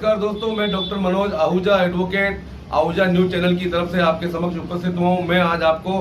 नमस्कार दोस्तों, मैं doctor Manoj Ahuja advocate Ahuja news channel की तरफ से आपके समक्ष उपस्थित हुआ हूँ। मैं आज आपको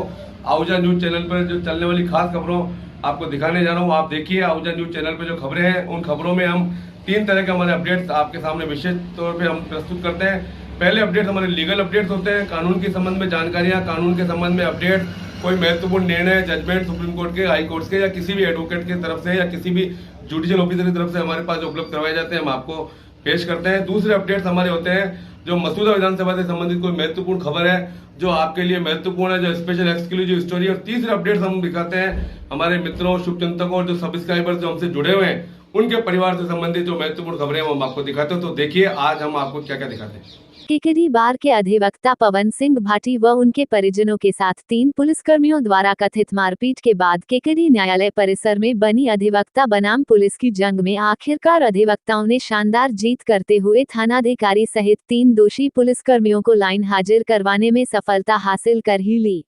आहूजा न्यूज चैनल पर जो चलने वाली खास खबरों आपको दिखाने जा रहा हूँ। आप देखिए, आहूजा न्यूज चैनल पर जो खबरें हैं उन खबरों में हम 3 तरह के हमारे अपडेट्स आपके सामने विशेष तौर पर हम प्रस्तुत करते हैं। पहले अपडेट हमारे लीगल अपडेट्स होते हैं, कानून के संबंध में जानकारियाँ, कानून के संबंध में अपडेट, कोई महत्वपूर्ण निर्णय, जजमेंट सुप्रीम कोर्ट के, हाई कोर्ट के या किसी भी एडवोकेट की तरफ से या किसी भी जुडिशियल ऑफिसर की तरफ से हमारे पास जो उपलब्ध करवाए जाते हैं हम आपको पेश करते हैं। दूसरे अपडेट्स हमारे होते हैं जो मसूदा विधानसभा से संबंधित कोई महत्वपूर्ण खबर है जो आपके लिए महत्वपूर्ण है, जो स्पेशल एक्सक्लूसिव स्टोरी। और तीसरे अपडेट्स हम दिखाते हैं हमारे मित्रों, शुभचिंतकों और जो सब्सक्राइबर्स जो हमसे जुड़े हुए हैं उनके परिवार से संबंधित जो महत्वपूर्ण खबरें हम आपको दिखाते हैं। तो देखिए आज हम आपको क्या क्या दिखाते हैं। केकडी बार के अधिवक्ता पवन सिंह भाटी व उनके परिजनों के साथ 3 पुलिसकर्मियों द्वारा कथित मारपीट के बाद केकडी न्यायालय परिसर में बनी अधिवक्ता बनाम पुलिस की जंग में आखिरकार अधिवक्ताओं ने शानदार जीत करते हुए थानाधिकारी सहित 3 दोषी पुलिसकर्मियों को लाइन हाजिर करवाने में सफलता हासिल कर ही ली।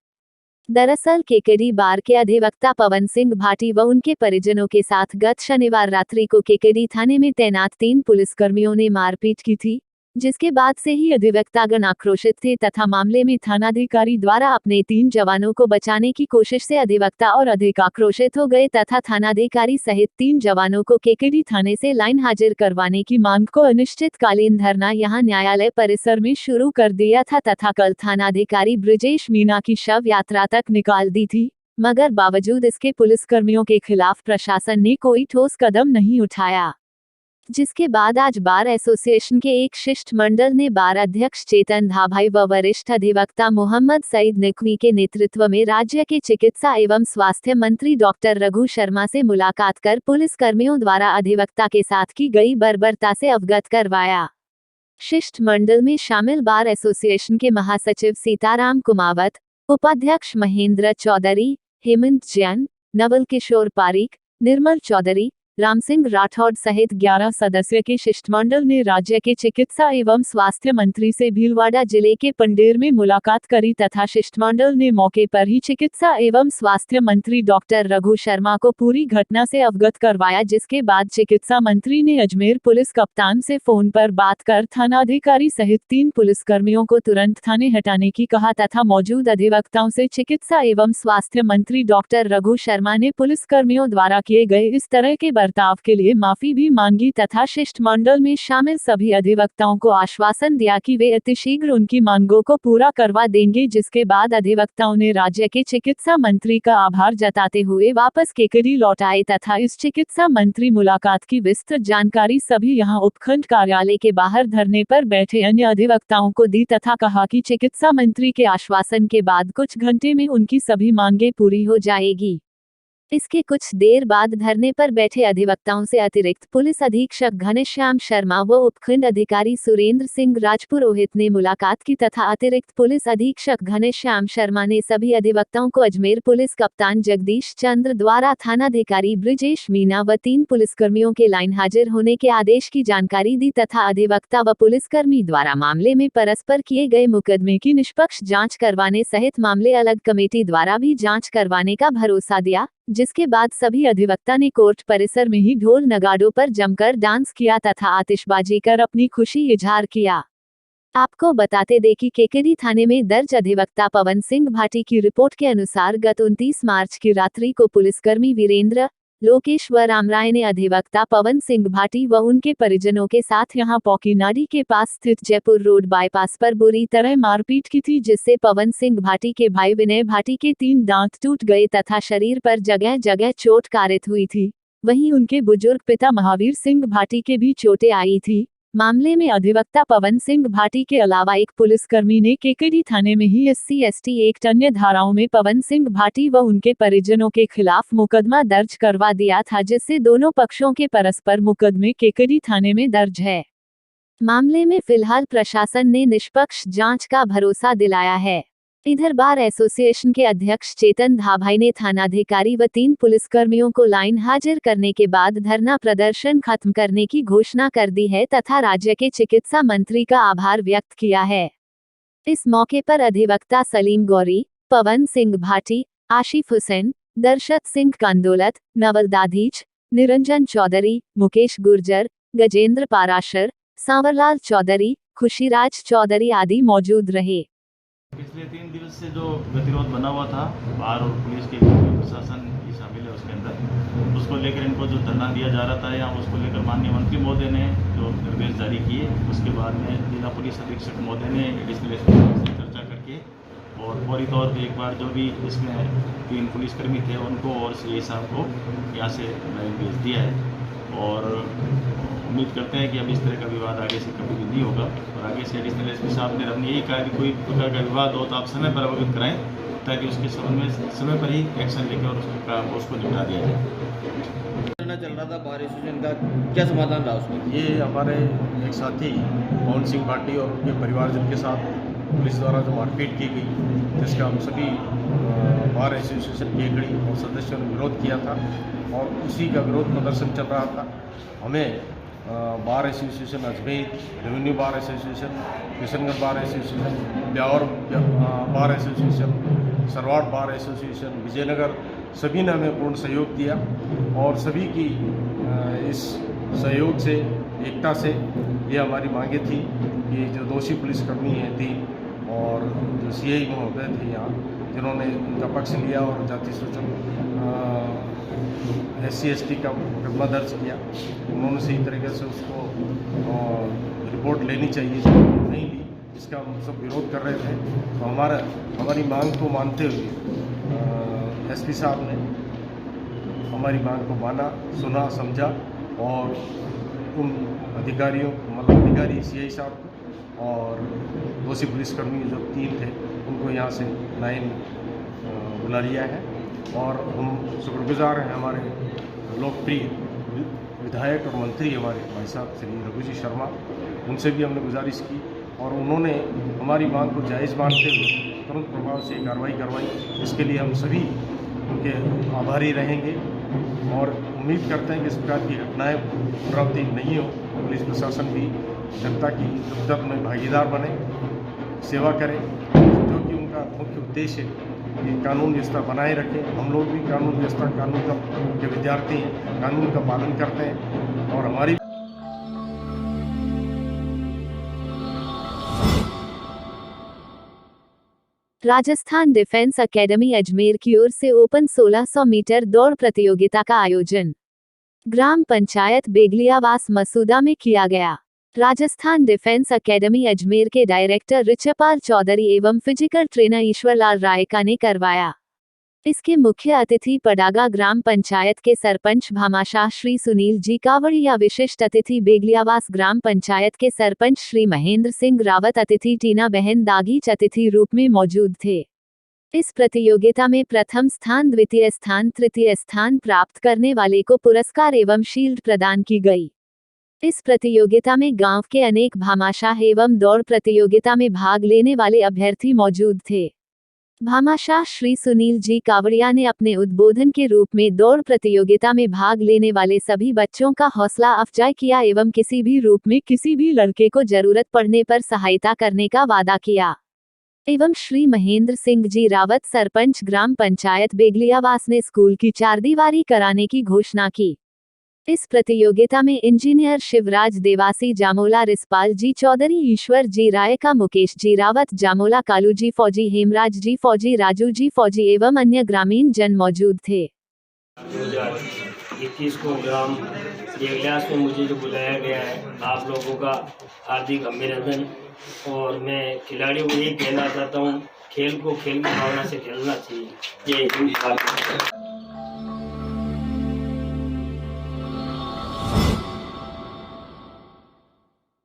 दरअसल केकडी बार के अधिवक्ता पवन सिंह भाटी व उनके परिजनों के साथ गत शनिवार रात्रि को केकडी थाने में तैनात 3 पुलिसकर्मियों ने मारपीट की थी, जिसके बाद से ही अधिवक्तागण आक्रोशित थे तथा मामले में थानाधिकारी द्वारा अपने 3 जवानों को बचाने की कोशिश से अधिवक्ता और अधिक आक्रोशित हो गए तथा थानाधिकारी सहित 3 जवानों को केकडी थाने से लाइन हाजिर करवाने की मांग को अनिश्चितकालीन धरना यहां न्यायालय परिसर में शुरू कर दिया था तथा कल थानाधिकारी ब्रिजेश मीणा की शव यात्रा तक निकाल दी थी, मगर बावजूद इसके पुलिसकर्मियों के खिलाफ प्रशासन ने कोई ठोस कदम नहीं उठाया। जिसके बाद आज बार एसोसिएशन के एक शिष्टमंडल ने बार अध्यक्ष चेतन धाभाई व वरिष्ठ अधिवक्ता मोहम्मद सईद नकवी के नेतृत्व में राज्य के चिकित्सा एवं स्वास्थ्य मंत्री डॉक्टर रघु शर्मा से मुलाकात कर पुलिसकर्मियों द्वारा अधिवक्ता के साथ की गई बर्बरता से अवगत करवाया। शिष्टमंडल में शामिल बार एसोसिएशन के महासचिव सीताराम कुमावत, उपाध्यक्ष महेंद्र चौधरी, हेमंत जैन, नवल किशोर पारीक, निर्मल चौधरी, राम सिंह राठौड़ सहित 11 सदस्य के शिष्टमंडल ने राज्य के चिकित्सा एवं स्वास्थ्य मंत्री से भीलवाड़ा जिले के पंडेर में मुलाकात करी तथा शिष्टमंडल ने मौके पर ही चिकित्सा एवं स्वास्थ्य मंत्री डॉक्टर रघु शर्मा को पूरी घटना से अवगत करवाया, जिसके बाद चिकित्सा मंत्री ने अजमेर पुलिस कप्तान से फोन पर बात कर थानाधिकारी सहित 3 पुलिसकर्मियों को तुरंत थाने हटाने की कहा तथा मौजूद अधिवक्ताओं से चिकित्सा एवं स्वास्थ्य मंत्री डॉक्टर रघु शर्मा ने पुलिसकर्मियों द्वारा किए गए इस तरह के बर्ताव के लिए माफी भी मांगी तथा शिष्टमंडल में शामिल सभी अधिवक्ताओं को आश्वासन दिया कि वे अतिशीघ्र उनकी मांगों को पूरा करवा देंगे। जिसके बाद अधिवक्ताओं ने राज्य के चिकित्सा मंत्री का आभार जताते हुए वापस केकडी लौट आए तथा इस चिकित्सा मंत्री मुलाकात की विस्तृत जानकारी सभी यहां उपखंड कार्यालय के बाहर धरने पर बैठे अन्य अधिवक्ताओं को दी तथा कहा कि चिकित्सा मंत्री के आश्वासन के बाद कुछ घंटे में उनकी सभी मांगें पूरी हो जाएगी। इसके कुछ देर बाद धरने पर बैठे अधिवक्ताओं से अतिरिक्त पुलिस अधीक्षक घनश्याम शर्मा व उपखंड अधिकारी सुरेंद्र सिंह राजपुरोहित ने मुलाकात की तथा अतिरिक्त पुलिस अधीक्षक घनश्याम शर्मा ने सभी अधिवक्ताओं को अजमेर पुलिस कप्तान जगदीश चंद्र द्वारा थानाधिकारी ब्रिजेश मीणा व 3 पुलिसकर्मियों के लाइन हाजिर होने के आदेश की जानकारी दी तथा अधिवक्ता व पुलिसकर्मी द्वारा मामले में परस्पर किए गए मुकदमे की निष्पक्ष जाँच करवाने सहित मामले अलग कमेटी द्वारा भी जाँच करवाने का भरोसा दिया, जिसके बाद सभी अधिवक्ता ने कोर्ट परिसर में ही ढोल नगाड़ों पर जमकर डांस किया तथा आतिशबाजी कर अपनी खुशी इजहार किया। आपको बताते दें कि केकडी थाने में दर्ज अधिवक्ता पवन सिंह भाटी की रिपोर्ट के अनुसार गत 29 मार्च की रात्रि को पुलिसकर्मी वीरेंद्र लोकेश व रामराय ने अधिवक्ता पवन सिंह भाटी व उनके परिजनों के साथ यहां पौकीनाडी के पास स्थित जयपुर रोड बाईपास पर बुरी तरह मारपीट की थी, जिससे पवन सिंह भाटी के भाई विनय भाटी के 3 दांत टूट गए तथा शरीर पर जगह जगह चोट कारित हुई थी। वहीं उनके बुजुर्ग पिता महावीर सिंह भाटी के भी चोटें आई थी। मामले में अधिवक्ता पवन सिंह भाटी के अलावा एक पुलिसकर्मी ने केकडी थाने में ही SC/ST एक्ट अन्य धाराओं में पवन सिंह भाटी व उनके परिजनों के खिलाफ मुकदमा दर्ज करवा दिया था, जिससे दोनों पक्षों के परस्पर मुकदमे केकडी थाने में दर्ज है। मामले में फिलहाल प्रशासन ने निष्पक्ष जांच का भरोसा दिलाया है। इधर बार एसोसिएशन के अध्यक्ष चेतन धाभाई ने थानाधिकारी व 3 पुलिसकर्मियों को लाइन हाजिर करने के बाद धरना प्रदर्शन खत्म करने की घोषणा कर दी है तथा राज्य के चिकित्सा मंत्री का आभार व्यक्त किया है। इस मौके पर अधिवक्ता सलीम गौरी, पवन सिंह भाटी, आशिफ हुसैन, दर्शत सिंह कंदोलत, नवल दाधीच, निरंजन चौधरी, मुकेश गुर्जर, गजेंद्र पाराशर, सांवरलाल चौधरी, खुशीराज चौधरी आदि मौजूद रहे। पिछले 3 दिवस से जो गतिरोध बना हुआ था, बाहर और पुलिस के प्रशासन भी शामिल है उसके अंदर, उसको लेकर इनको जो धरना दिया जा रहा था या उसको लेकर माननीय मंत्री महोदय ने जो निर्देश जारी किए, उसके बाद में जिला पुलिस अधीक्षक महोदय ने एडिशनल एसपी से चर्चा करके और फौरी तौर पर एक बार जो भी इसमें 3 पुलिसकर्मी थे उनको और सीआई साहब को यहाँ से भेज दिया है। और उम्मीद करते हैं कि अब इस तरह का विवाद आगे से कभी भी नहीं होगा। और आगे से एडिशनल एसपी साहब ने हमने यही कहा कि कोई प्रकार का विवाद हो तो आप समय पर अवगत कराएं, ताकि उसके संबंध में समय पर ही एक्शन लेकर और उसको निपटा दिया जाए। चल रहा था बार एसोसिएशन का, क्या समाधान रहा उसमें? ये हमारे एक साथी पवन सिंह भाटी और उनके परिवारजन के साथ पुलिस द्वारा जो मारपीट की गई, जिसका हम सभी बार एसोसिएशन की एकड़ी और सदस्यों ने विरोध किया था और उसी का विरोध प्रदर्शन चल रहा था। हमें bar association Ajmer, revenue bar association, Kishangarh bar association, Beawar bar association, Sarwar bar association, Vijaynagar, सभी ने हमें पूर्ण सहयोग दिया और सभी की इस सहयोग से, एकता से ये हमारी मांगे थी कि जो दोषी पुलिसकर्मी हैं 3 और जो सीआई महोदय थे यहाँ, जिन्होंने उनका पक्ष लिया और जाति शोषण SC/ST का मुकदमा दर्ज किया, उन्होंने सही तरीके से उसको रिपोर्ट लेनी चाहिए, नहीं ली, इसका हम सब विरोध कर रहे थे। तो हमारी मांग को मानते हुए एसपी साहब ने हमारी मांग को माना, सुना, समझा और उन अधिकारियों, मतलब अधिकारी सीआई साहब और दोषी पुलिसकर्मी जो 3 थे उनको यहाँ से 9 बुला लिया है। और हम शुक्रगुजार हैं हमारे लोकप्रिय विधायक और मंत्री हमारे भाई साहब श्री रघु जी शर्मा, उनसे भी हमने गुजारिश की और उन्होंने हमारी मांग को जायज़ मानते हुए तुरंत प्रभाव से कार्रवाई करवाई। इसके लिए हम सभी उनके आभारी रहेंगे और उम्मीद करते हैं कि इस प्रकार की घटनाएं पुनरावृत्ति नहीं हो। पुलिस प्रशासन भी जनता की दुख में भागीदार बने, सेवा करे, जो कि उनका मुख्य उद्देश्य है कि कानून व्यवस्था बनाए रखें। हम लोग भी कानून व्यवस्था, कानून के विद्यार्थी हैं, कानून का पालन करते हैं और हमारी राजस्थान डिफेंस एकेडमी अजमेर की ओर से ओपन 1600 मीटर दौड़ प्रतियोगिता का आयोजन ग्राम पंचायत बेगलियावास मसूदा में किया गया। राजस्थान डिफेंस एकेडमी अजमेर के डायरेक्टर ऋचपाल चौधरी एवं फिजिकल ट्रेनर ईश्वरलाल रायका ने करवाया। इसके मुख्य अतिथि पडागा ग्राम पंचायत के सरपंच भामाशाह श्री सुनील जी कावड़िया, विशिष्ट अतिथि बेगलियावास ग्राम पंचायत के सरपंच श्री महेंद्र सिंह रावत, अतिथि टीना बहन दागीच अतिथि रूप में मौजूद थे। इस प्रतियोगिता में प्रथम स्थान, द्वितीय स्थान, तृतीय स्थान प्राप्त करने वाले को पुरस्कार एवं शील्ड प्रदान की गई। इस प्रतियोगिता में गांव के अनेक भामाशाह एवं दौड़ प्रतियोगिता में भाग लेने वाले अभ्यर्थी मौजूद थे। भामाशाह श्री सुनील जी कावड़िया ने अपने उद्बोधन के रूप में दौड़ प्रतियोगिता में भाग लेने वाले सभी बच्चों का हौसला अफजाई किया एवं किसी भी रूप में किसी भी लड़के को जरूरत पड़ने पर सहायता करने का वादा किया। एवं श्री महेंद्र सिंह जी रावत, सरपंच ग्राम पंचायत बेगलियावास ने स्कूल की 4 दीवारी कराने की घोषणा की। इस प्रतियोगिता में इंजीनियर शिवराज देवासी जामोला, रिसपाल जी चौधरी, ईश्वर जी रायका, मुकेश जी रावत जामोला, कालू जी फौजी, हेमराज जी फौजी, राजू जी फौजी एवं अन्य ग्रामीण जन मौजूद थे। 2021 को ग्राम बेगलियावास में मुझे जो बुलाया गया है, आप लोगों का हार्दिक अभिनंदन। और मैं खिलाड़ियों को यही कहना चाहता हूँ, खेल को खेल की भावना से खेलना चाहिए। जय हिंद।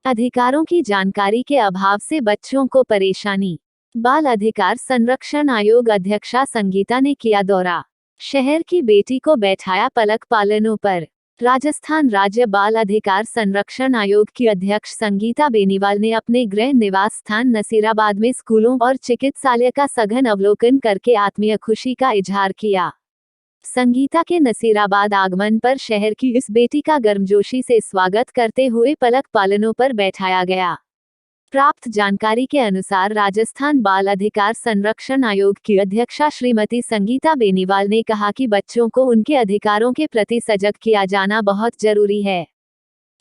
अधिकारों की जानकारी के अभाव से बच्चों को परेशानी। बाल अधिकार संरक्षण आयोग अध्यक्षा संगीता ने किया दौरा। शहर की बेटी को बैठाया पलक पालनों पर। राजस्थान राज्य बाल अधिकार संरक्षण आयोग की अध्यक्ष संगीता बेनीवाल ने अपने गृह निवास स्थान नसीराबाद में स्कूलों और चिकित्सालय का सघन अवलोकन करके आत्मीय खुशी का इजहार किया। संगीता के नसीराबाद आगमन पर शहर की इस बेटी का गर्मजोशी से स्वागत करते हुए पलक पालनों पर बैठाया गया। प्राप्त जानकारी के अनुसार राजस्थान बाल अधिकार संरक्षण आयोग की अध्यक्षा श्रीमती संगीता बेनीवाल ने कहा कि बच्चों को उनके अधिकारों के प्रति सजग किया जाना बहुत जरूरी है।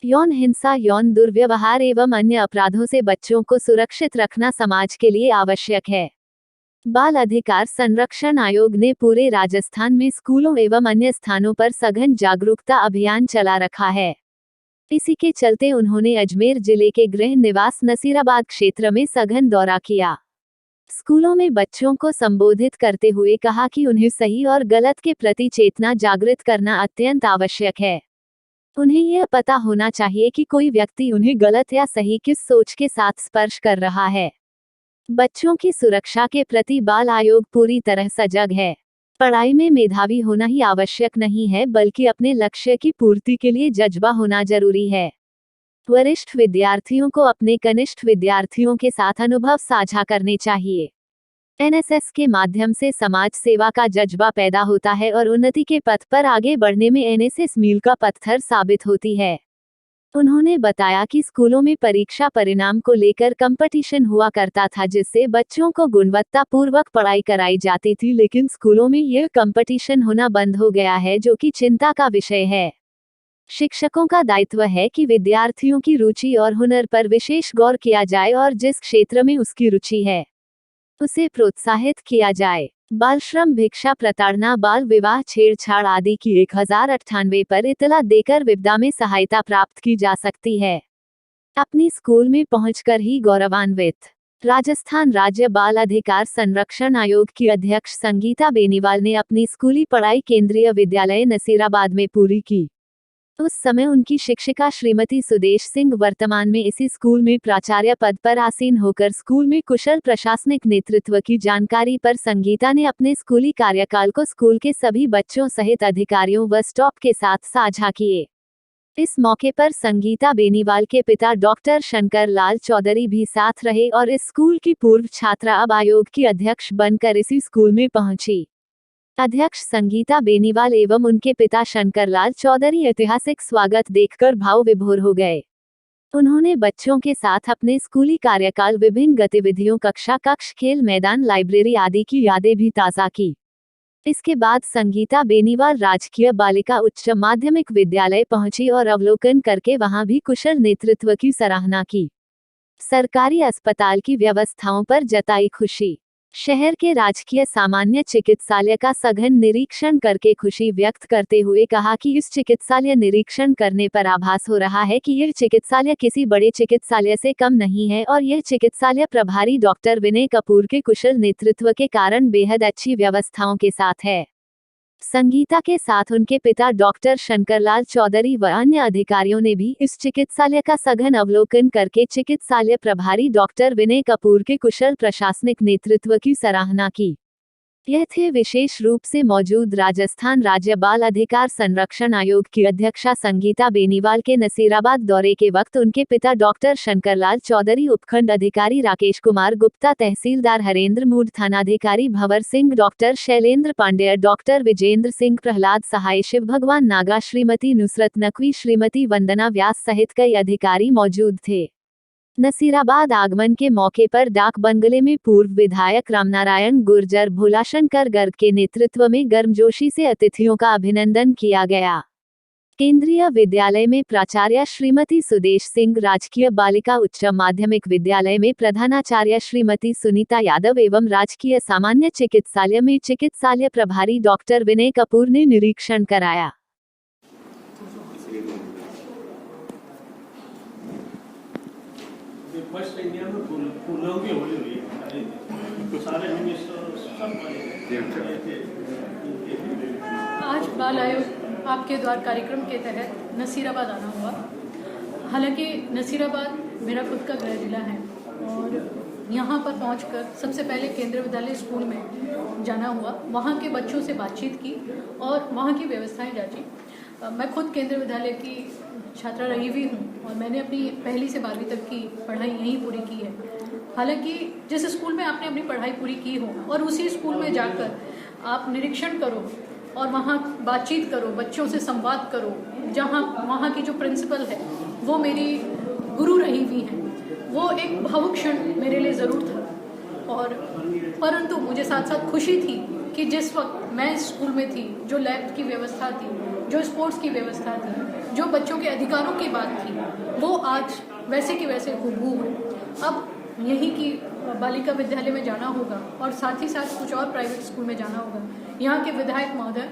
यौन हिंसा, यौन दुर्व्यवहार एवं अन्य अपराधों से बच्चों को सुरक्षित रखना समाज के लिए आवश्यक है। बाल अधिकार संरक्षण आयोग ने पूरे राजस्थान में स्कूलों एवं अन्य स्थानों पर सघन जागरूकता अभियान चला रखा है। इसी के चलते उन्होंने अजमेर जिले के गृह निवास नसीराबाद क्षेत्र में सघन दौरा किया। स्कूलों में बच्चों को संबोधित करते हुए कहा कि उन्हें सही और गलत के प्रति चेतना जागृत करना अत्यंत आवश्यक है। उन्हें यह पता होना चाहिए कि कोई व्यक्ति उन्हें गलत या सही किस सोच के साथ स्पर्श कर रहा है। बच्चों की सुरक्षा के प्रति बाल आयोग पूरी तरह सजग है। पढ़ाई में मेधावी होना ही आवश्यक नहीं है, बल्कि अपने लक्ष्य की पूर्ति के लिए जज्बा होना जरूरी है। वरिष्ठ विद्यार्थियों को अपने कनिष्ठ विद्यार्थियों के साथ अनुभव साझा करने चाहिए। एनएसएस के माध्यम से समाज सेवा का जज्बा पैदा होता है और उन्नति के पथ पर आगे बढ़ने में एनएसएस मील का पत्थर साबित होती है। उन्होंने बताया कि स्कूलों में परीक्षा परिणाम को लेकर कंपटीशन हुआ करता था, जिससे बच्चों को गुणवत्तापूर्वक पढ़ाई कराई जाती थी, लेकिन स्कूलों में यह कंपटीशन होना बंद हो गया है, जो कि चिंता का विषय है। शिक्षकों का दायित्व है कि विद्यार्थियों की रुचि और हुनर पर विशेष गौर किया जाए और जिस क्षेत्र में उसकी रुचि है उसे प्रोत्साहित किया जाए। बाल श्रम, भिक्षा प्रताड़ना, बाल विवाह, छेड़छाड़ आदि की 1098 पर इतला देकर विपदा में सहायता प्राप्त की जा सकती है। अपनी स्कूल में पहुंचकर ही गौरवान्वित। राजस्थान राज्य बाल अधिकार संरक्षण आयोग की अध्यक्ष संगीता बेनीवाल ने अपनी स्कूली पढ़ाई केंद्रीय विद्यालय नसीराबाद में पूरी की। उस समय उनकी शिक्षिका श्रीमती सुदेश सिंह वर्तमान में इसी स्कूल में प्राचार्य पद पर आसीन होकर स्कूल में कुशल प्रशासनिक नेतृत्व की जानकारी पर संगीता ने अपने स्कूली कार्यकाल को स्कूल के सभी बच्चों सहित अधिकारियों व स्टाफ के साथ साझा किए। इस मौके पर संगीता बेनीवाल के पिता डॉक्टर शंकर लाल चौधरी भी साथ रहे और इस स्कूल की पूर्व छात्रा अब आयोग की अध्यक्ष बनकर इसी स्कूल में पहुंची। अध्यक्ष संगीता बेनीवाल एवं उनके पिता शंकरलाल चौधरी ऐतिहासिक स्वागत देखकर भाव विभोर हो गए। उन्होंने बच्चों के साथ अपने स्कूली कार्यकाल, विभिन्न गतिविधियों, कक्ष, खेल मैदान, लाइब्रेरी आदि की यादें भी ताज़ा की। इसके बाद संगीता बेनीवाल राजकीय बालिका उच्च माध्यमिक विद्यालय पहुंची और अवलोकन करके वहां भी कुशल नेतृत्व की सराहना की। सरकारी अस्पताल की व्यवस्थाओं पर जताई खुशी। शहर के राजकीय सामान्य चिकित्सालय का सघन निरीक्षण करके खुशी व्यक्त करते हुए कहा कि इस चिकित्सालय निरीक्षण करने पर आभास हो रहा है कि यह चिकित्सालय किसी बड़े चिकित्सालय से कम नहीं है और यह चिकित्सालय प्रभारी डॉक्टर विनय कपूर के कुशल नेतृत्व के कारण बेहद अच्छी व्यवस्थाओं के साथ है। संगीता के साथ उनके पिता डॉक्टर शंकरलाल चौधरी व अन्य अधिकारियों ने भी इस चिकित्सालय का सघन अवलोकन करके चिकित्सालय प्रभारी डॉक्टर विनय कपूर के कुशल प्रशासनिक नेतृत्व की सराहना की। यह थे विशेष रूप से मौजूद राजस्थान राज्य बाल अधिकार संरक्षण आयोग की अध्यक्षा संगीता बेनीवाल के नसीराबाद दौरे के वक्त उनके पिता डॉक्टर शंकरलाल चौधरी, उपखंड अधिकारी राकेश कुमार गुप्ता, तहसीलदार हरेंद्र मूड, थानाधिकारी भंवर सिंह, डॉक्टर शैलेंद्र पांडेय, डॉक्टर विजेंद्र सिंह, प्रहलाद सहाय, शिव भगवान नागा, श्रीमती नुसरत नकवी, श्रीमती वंदना व्यास सहित कई अधिकारी मौजूद थे। नसीराबाद आगमन के मौके पर डाक बंगले में पूर्व विधायक रामनारायण गुर्जर, भोलाशंकर गर्ग के नेतृत्व में गर्मजोशी से अतिथियों का अभिनंदन किया गया। केंद्रीय विद्यालय में प्राचार्य श्रीमती सुदेश सिंह, राजकीय बालिका उच्च माध्यमिक विद्यालय में प्रधानाचार्य श्रीमती सुनीता यादव एवं राजकीय सामान्य चिकित्सालय में चिकित्सालय प्रभारी डॉक्टर विनय कपूर ने निरीक्षण कराया। फर्स्ट इंडिया में फूलों की होली हुई है, सारे मिनिस्टर सब आज बाल आयोग आपके द्वार कार्यक्रम के तहत नसीराबाद आना हुआ। हालांकि नसीराबाद मेरा खुद का गृह जिला है और यहाँ पर पहुंचकर सबसे पहले केंद्रीय विद्यालय स्कूल में जाना हुआ, वहाँ के बच्चों से बातचीत की और वहाँ की व्यवस्थाएं जांची। मैं खुद केंद्रीय विद्यालय की छात्रा रही हुई हूँ और मैंने अपनी 1ली से 12वीं तक की पढ़ाई यहीं पूरी की है। हालांकि जिस स्कूल में आपने अपनी पढ़ाई पूरी की हो और उसी स्कूल में जाकर आप निरीक्षण करो और वहाँ बातचीत करो, बच्चों से संवाद करो, जहाँ वहाँ की जो प्रिंसिपल है वो मेरी गुरु रही हुई हैं, वो एक भावुक क्षण मेरे लिए ज़रूर था। और परंतु मुझे साथ साथ खुशी थी कि जिस वक्त मैं स्कूल में थी, जो लैब की व्यवस्था थी, जो स्पोर्ट्स की व्यवस्था थी, जो बच्चों के अधिकारों की बात थी वो आज वैसे की वैसे हूबहू है। अब यहीं की बालिका विद्यालय में जाना होगा और साथ ही साथ कुछ और प्राइवेट स्कूल में जाना होगा। यहाँ के विधायक महोदय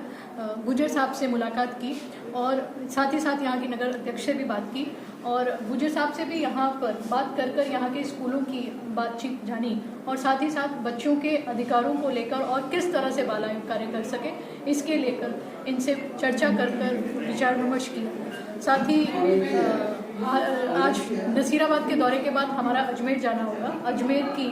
गुजर साहब से मुलाकात की और साथ ही साथ यहाँ की नगर अध्यक्ष से भी बात की और गुजर साहब से भी यहाँ पर बात कर यहाँ के स्कूलों की बातचीत जानी और साथ ही साथ बच्चों के अधिकारों को लेकर और किस तरह से बाल आयोग कार्य कर सके इसके लेकर इनसे चर्चा कर विचार विमर्श किया। साथ ही आज नसीराबाद के दौरे के बाद हमारा अजमेर जाना होगा। अजमेर की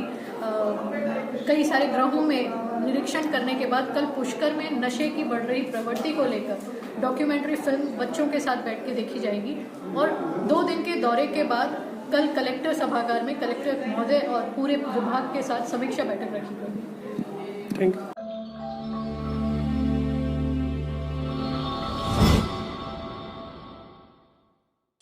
कई सारे ग्रामों में निरीक्षण करने के बाद कल पुष्कर में नशे की बढ़ रही प्रवृत्ति को लेकर डॉक्यूमेंट्री फिल्म बच्चों के साथ बैठ के देखी जाएगी और 2 दिन के दौरे के बाद कल कलेक्टर सभागार में कलेक्टर महोदय और पूरे विभाग के साथ समीक्षा बैठक रखी गई। Thank you.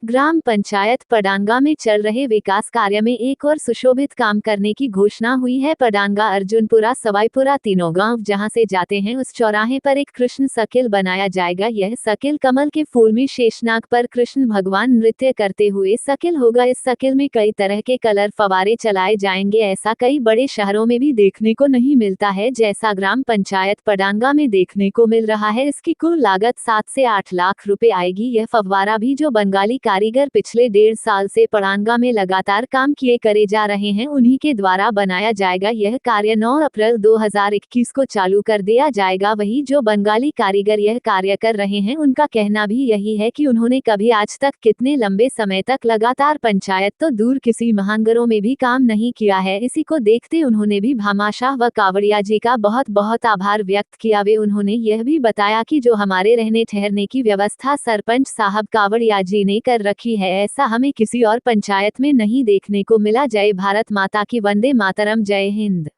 ग्राम पंचायत पडांगा में चल रहे विकास कार्य में एक और सुशोभित काम करने की घोषणा हुई है। पडांगा अर्जुनपुरा सवाईपुरा तीनों गांव जहां से जाते हैं उस चौराहे पर एक कृष्ण सकिल बनाया जाएगा। यह सकिल कमल के फूल में शेषनाग पर कृष्ण भगवान नृत्य करते हुए सकिल होगा। इस सकिल में कई तरह के कलर फवारे चलाए जाएंगे। ऐसा कई बड़े शहरों में भी देखने को नहीं मिलता है जैसा ग्राम पंचायत पडांगा में देखने को मिल रहा है। इसकी कुल लागत 7 से 8 लाख रुपए आएगी। यह फव्वारा भी जो बंगाली कारीगर पिछले 1.5 साल से पडांगा में लगातार काम किए करे जा रहे हैं उन्हीं के द्वारा बनाया जाएगा। यह कार्य 9 अप्रैल 2021 को चालू कर दिया जाएगा। वही जो बंगाली कारीगर यह कार्य कर रहे हैं उनका कहना भी यही है कि उन्होंने कभी आज तक कितने लंबे समय तक लगातार पंचायत तो दूर किसी महानगरों में भी काम नहीं किया है। इसी को देखते उन्होंने भी भामाशाह व कावड़िया जी का बहुत बहुत आभार व्यक्त किया। वे उन्होंने यह भी बताया कि जो हमारे रहने ठहरने की व्यवस्था सरपंच साहब कावड़िया जी ने कर रखी है ऐसा हमें किसी और पंचायत में नहीं देखने को मिला। जय भारत माता की, वंदे मातरम, जय हिंद।